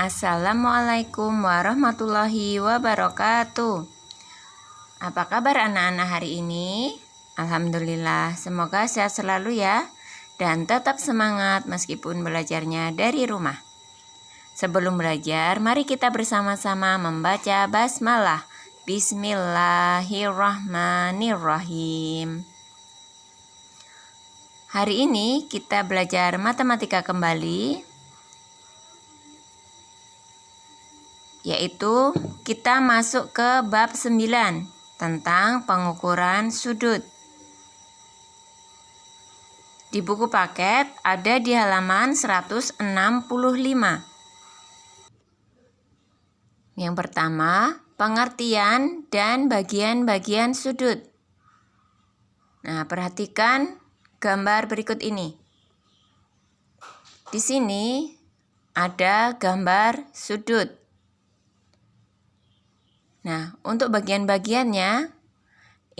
Assalamualaikum warahmatullahi wabarakatuh. Apa kabar anak-anak hari ini? Alhamdulillah, semoga sehat selalu ya, dan tetap semangat meskipun belajarnya dari rumah. Sebelum belajar, mari kita bersama-sama membaca basmalah. Bismillahirrahmanirrahim. Hari ini kita belajar matematika kembali, yaitu kita masuk ke bab 9 tentang pengukuran sudut. Di buku paket ada di halaman 165. Yang pertama, pengertian dan bagian-bagian sudut. Nah, perhatikan gambar berikut ini. Di sini ada gambar sudut. Nah, untuk bagian-bagiannya,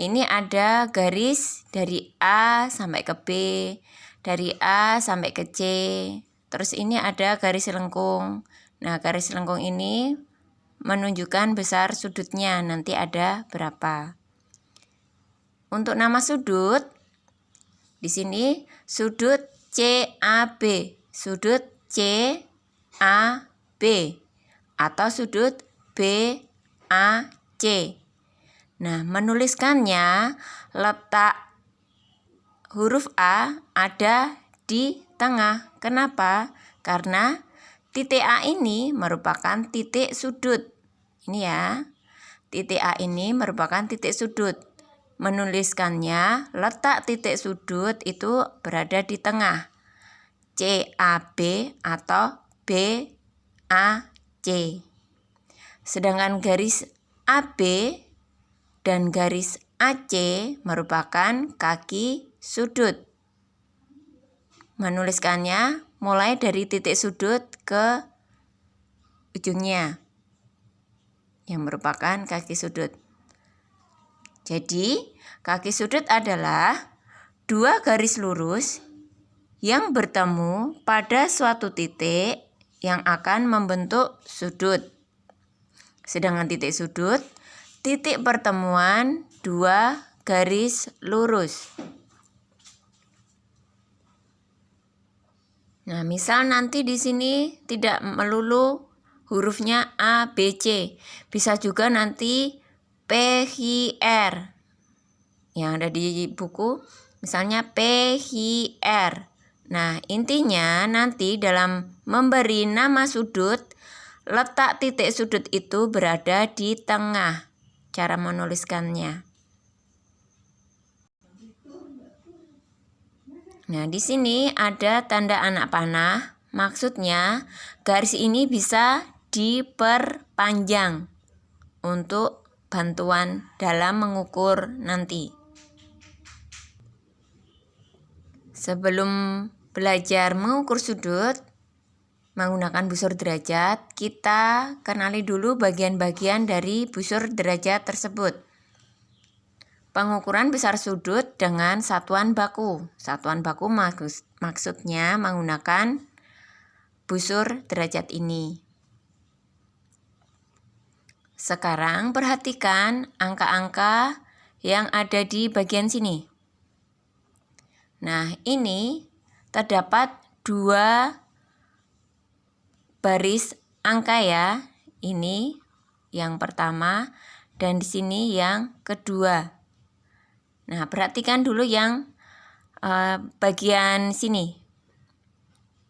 ini ada garis dari A sampai ke B, dari A sampai ke C, terus ini ada garis lengkung. Nah, garis lengkung ini menunjukkan besar sudutnya, nanti ada berapa. Untuk nama sudut, di sini sudut CAB, sudut CAB, atau sudut BAC. Nah, menuliskannya letak huruf A ada di tengah. Kenapa? Karena titik A ini merupakan titik sudut. Ini ya, titik A ini merupakan titik sudut. Menuliskannya letak titik sudut itu berada di tengah. CAB atau BAC. Sedangkan garis AB dan garis AC merupakan kaki sudut. Menuliskannya mulai dari titik sudut ke ujungnya, yang merupakan kaki sudut. Jadi, kaki sudut adalah dua garis lurus yang bertemu pada suatu titik yang akan membentuk sudut. Sedangkan titik sudut, titik pertemuan dua garis lurus. Nah, misal nanti di sini tidak melulu hurufnya A, B, C. Bisa juga nanti P, H, R. Yang ada di buku, misalnya P, H, R. Nah, intinya nanti dalam memberi nama sudut, letak titik sudut itu berada di tengah. Cara menuliskannya. Nah, di sini ada tanda anak panah. Maksudnya, garis ini bisa diperpanjang untuk bantuan dalam mengukur nanti. Sebelum belajar mengukur sudut menggunakan busur derajat, kita kenali dulu bagian-bagian dari busur derajat tersebut. Pengukuran besar sudut dengan satuan baku. Satuan baku maksudnya menggunakan busur derajat ini. Sekarang perhatikan angka-angka yang ada di bagian sini. Nah, ini terdapat dua baris angka ya. Ini yang pertama dan di sini yang kedua. Nah, perhatikan dulu yang bagian sini.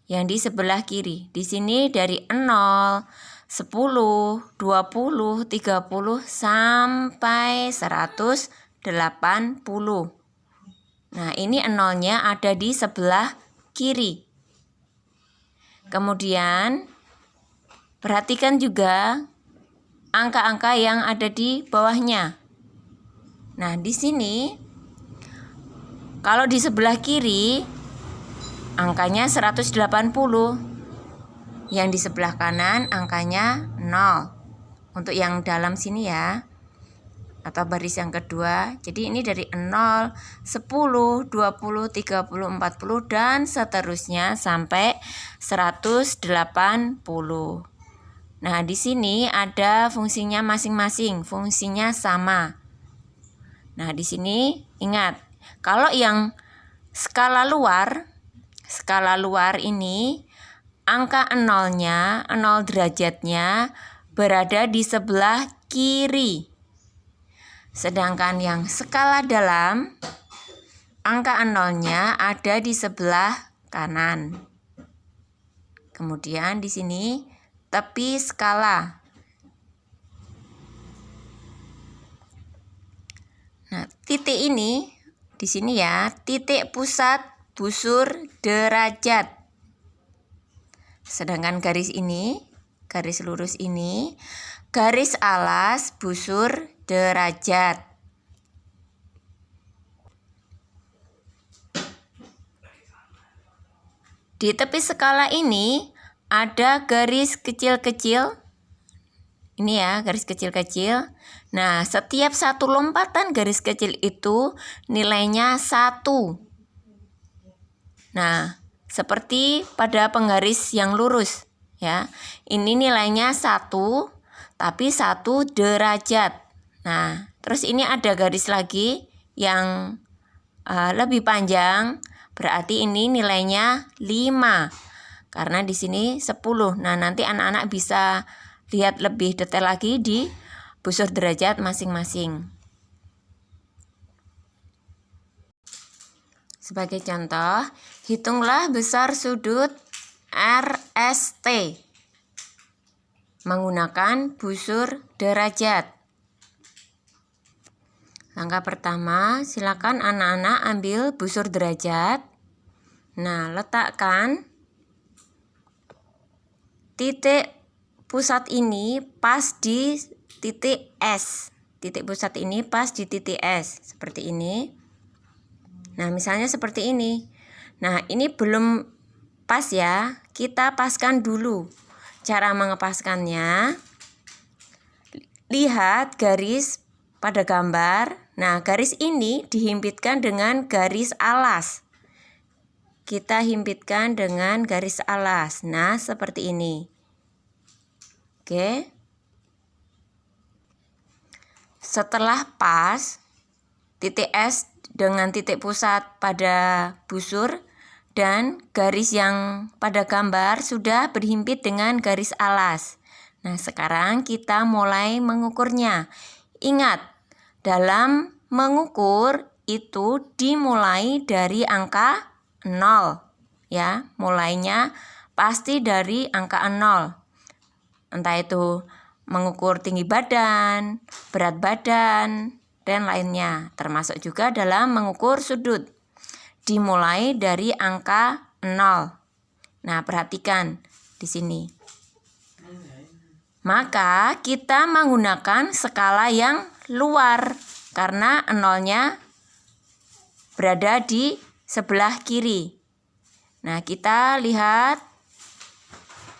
Yang di sebelah kiri. Di sini dari 0, 10, 20, 30 sampai 180. Nah, ini nolnya ada di sebelah kiri. Kemudian perhatikan juga angka-angka yang ada di bawahnya. Nah, di sini kalau di sebelah kiri angkanya 180. Yang di sebelah kanan angkanya 0. Untuk yang dalam sini ya, atau baris yang kedua. Jadi ini dari 0, 10, 20, 30, 40 dan seterusnya sampai 180. Nah, di sini ada fungsinya masing-masing, fungsinya sama. Nah, di sini ingat, kalau yang skala luar ini angka nolnya, 0 derajatnya berada di sebelah kiri. Sedangkan yang skala dalam, angka nolnya ada di sebelah kanan. Kemudian di sini tepi skala. Nah, titik ini di sini ya, titik pusat busur derajat. Sedangkan garis ini, garis lurus ini, garis alas busur derajat. Di tepi skala ini ada garis kecil-kecil. Ini ya, garis kecil-kecil. Nah, setiap satu lompatan garis kecil itu nilainya 1. Nah, seperti pada penggaris yang lurus ya. Ini nilainya 1, tapi 1 derajat. Nah, terus ini ada garis lagi yang lebih panjang, berarti ini nilainya 5. Karena di sini 10. Nah, nanti anak-anak bisa lihat lebih detail lagi di busur derajat masing-masing. Sebagai contoh, hitunglah besar sudut RST menggunakan busur derajat. Langkah pertama, silakan anak-anak ambil busur derajat. Nah, letakkan titik pusat ini pas di titik S. Titik pusat ini pas di titik S, seperti ini. Nah, misalnya seperti ini. Nah, ini belum pas ya. Kita paskan dulu. Cara mengepaskannya, lihat garis pada gambar. Nah, garis ini dihimpitkan dengan garis alas. Kita himpitkan dengan garis alas. Nah, seperti ini. Oke. Setelah pas titik S dengan titik pusat pada busur dan garis yang pada gambar sudah berhimpit dengan garis alas. Nah, sekarang kita mulai mengukurnya. Ingat, dalam mengukur itu dimulai dari angka 0 ya. Mulainya pasti dari angka 0. Entah itu mengukur tinggi badan, berat badan, dan lainnya. Termasuk juga dalam mengukur sudut. Dimulai dari angka 0. Nah, perhatikan di sini. Maka kita menggunakan skala yang luar karena nolnya berada di sebelah kiri. Nah, kita lihat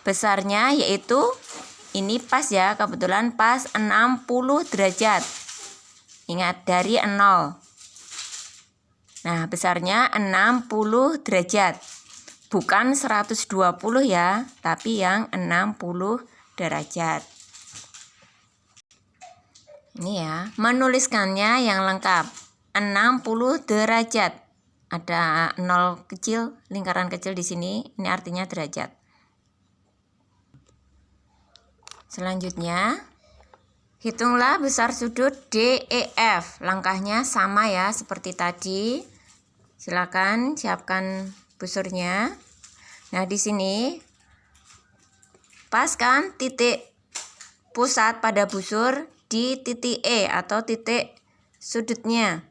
besarnya yaitu ini pas ya, kebetulan pas 60 derajat. Ingat dari 0. Nah, besarnya 60 derajat. Bukan 120 ya, tapi yang 60 derajat. Ini ya, menuliskannya yang lengkap. 60 derajat. Ada 0 kecil, lingkaran kecil di sini, ini artinya derajat. Selanjutnya, hitunglah besar sudut DEF. Langkahnya sama ya seperti tadi. Silakan siapkan busurnya. Nah, di sini paskan titik pusat pada busur di titik E atau titik sudutnya.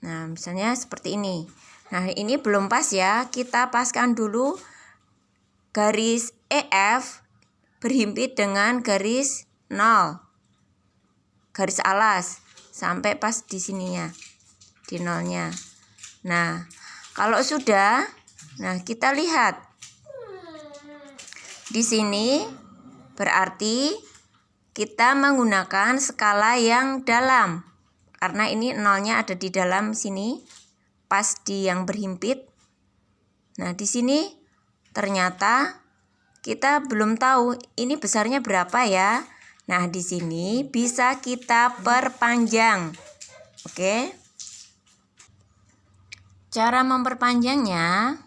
Nah, misalnya seperti ini. Nah, ini belum pas ya. Kita paskan dulu garis EF berhimpit dengan garis 0. Garis alas sampai pas di sininya. Di nolnya. Nah, kalau sudah, nah kita lihat. Di sini berarti kita menggunakan skala yang dalam. Karena ini nolnya ada di dalam sini, pas di yang berhimpit. Nah, di sini ternyata kita belum tahu ini besarnya berapa ya. Nah, di sini bisa kita perpanjang. Oke. Cara memperpanjangnya,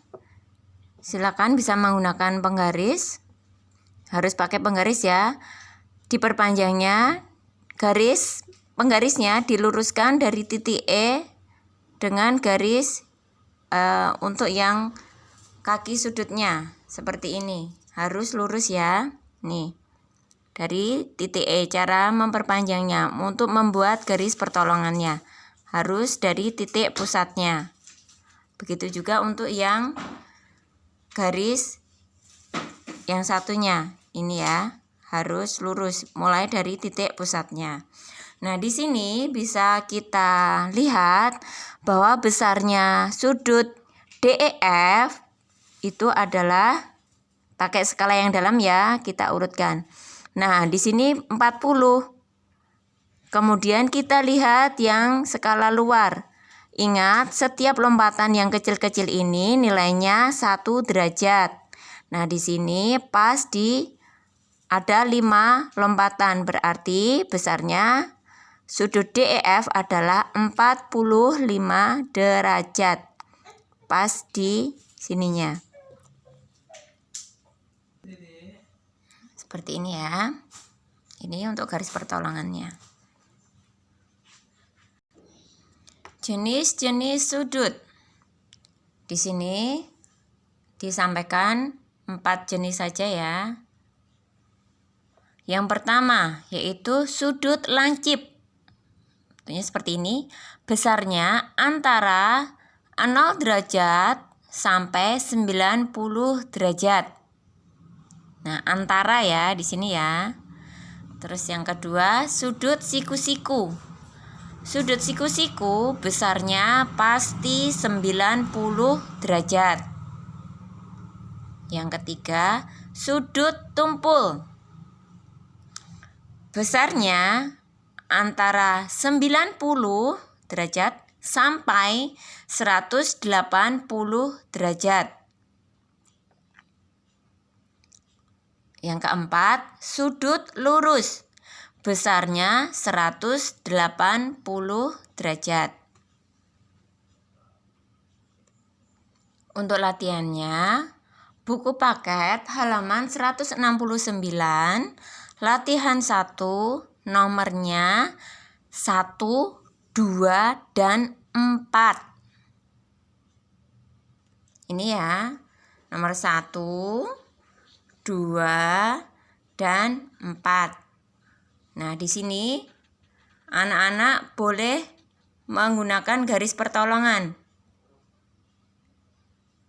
silakan bisa menggunakan penggaris. Harus pakai penggaris ya. Diperpanjangnya, penggarisnya diluruskan dari titik E dengan garis untuk yang kaki sudutnya seperti ini. Harus lurus ya. Nih. Dari titik E, cara memperpanjangnya untuk membuat garis pertolongannya harus dari titik pusatnya. Begitu juga untuk yang garis yang satunya ini ya, harus lurus mulai dari titik pusatnya. Nah, di sini bisa kita lihat bahwa besarnya sudut DEF itu adalah pakai skala yang dalam ya, kita urutkan. Nah, di sini 40. Kemudian kita lihat yang skala luar. Ingat, setiap lompatan yang kecil-kecil ini nilainya 1 derajat. Nah, di sini pas ada 5 lompatan, berarti besarnya sudut DEF adalah 45 derajat. Pas di sininya. Seperti ini ya. Ini untuk garis pertolongannya. Jenis-jenis sudut. Di sini disampaikan 4 jenis saja ya. Yang pertama yaitu sudut lancip. Tentunya seperti ini. Besarnya antara 0 derajat sampai 90 derajat. Nah, antara ya di sini ya. Terus yang kedua, sudut siku-siku. Sudut siku-siku besarnya pasti 90 derajat. Yang ketiga, sudut tumpul. Besarnya antara 90 derajat sampai 180 derajat. Yang keempat, sudut lurus. Besarnya 180 derajat. Untuk latihannya, buku paket halaman 169, latihan 1, nomornya 1, 2, dan 4. Ini ya, nomor 1, 2, dan 4. Nah, di sini anak-anak boleh menggunakan garis pertolongan.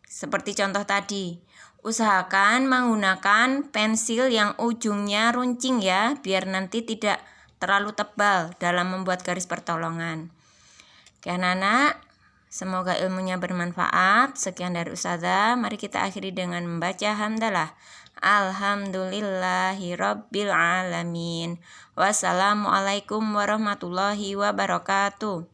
Seperti contoh tadi, usahakan menggunakan pensil yang ujungnya runcing ya, biar nanti tidak terlalu tebal dalam membuat garis pertolongan. Oke anak-anak, semoga ilmunya bermanfaat. Sekian dari Ustazah, mari kita akhiri dengan membaca hamdalah. Alhamdulillahirabbil alamin. Wassalamualaikum warahmatullahi wabarakatuh.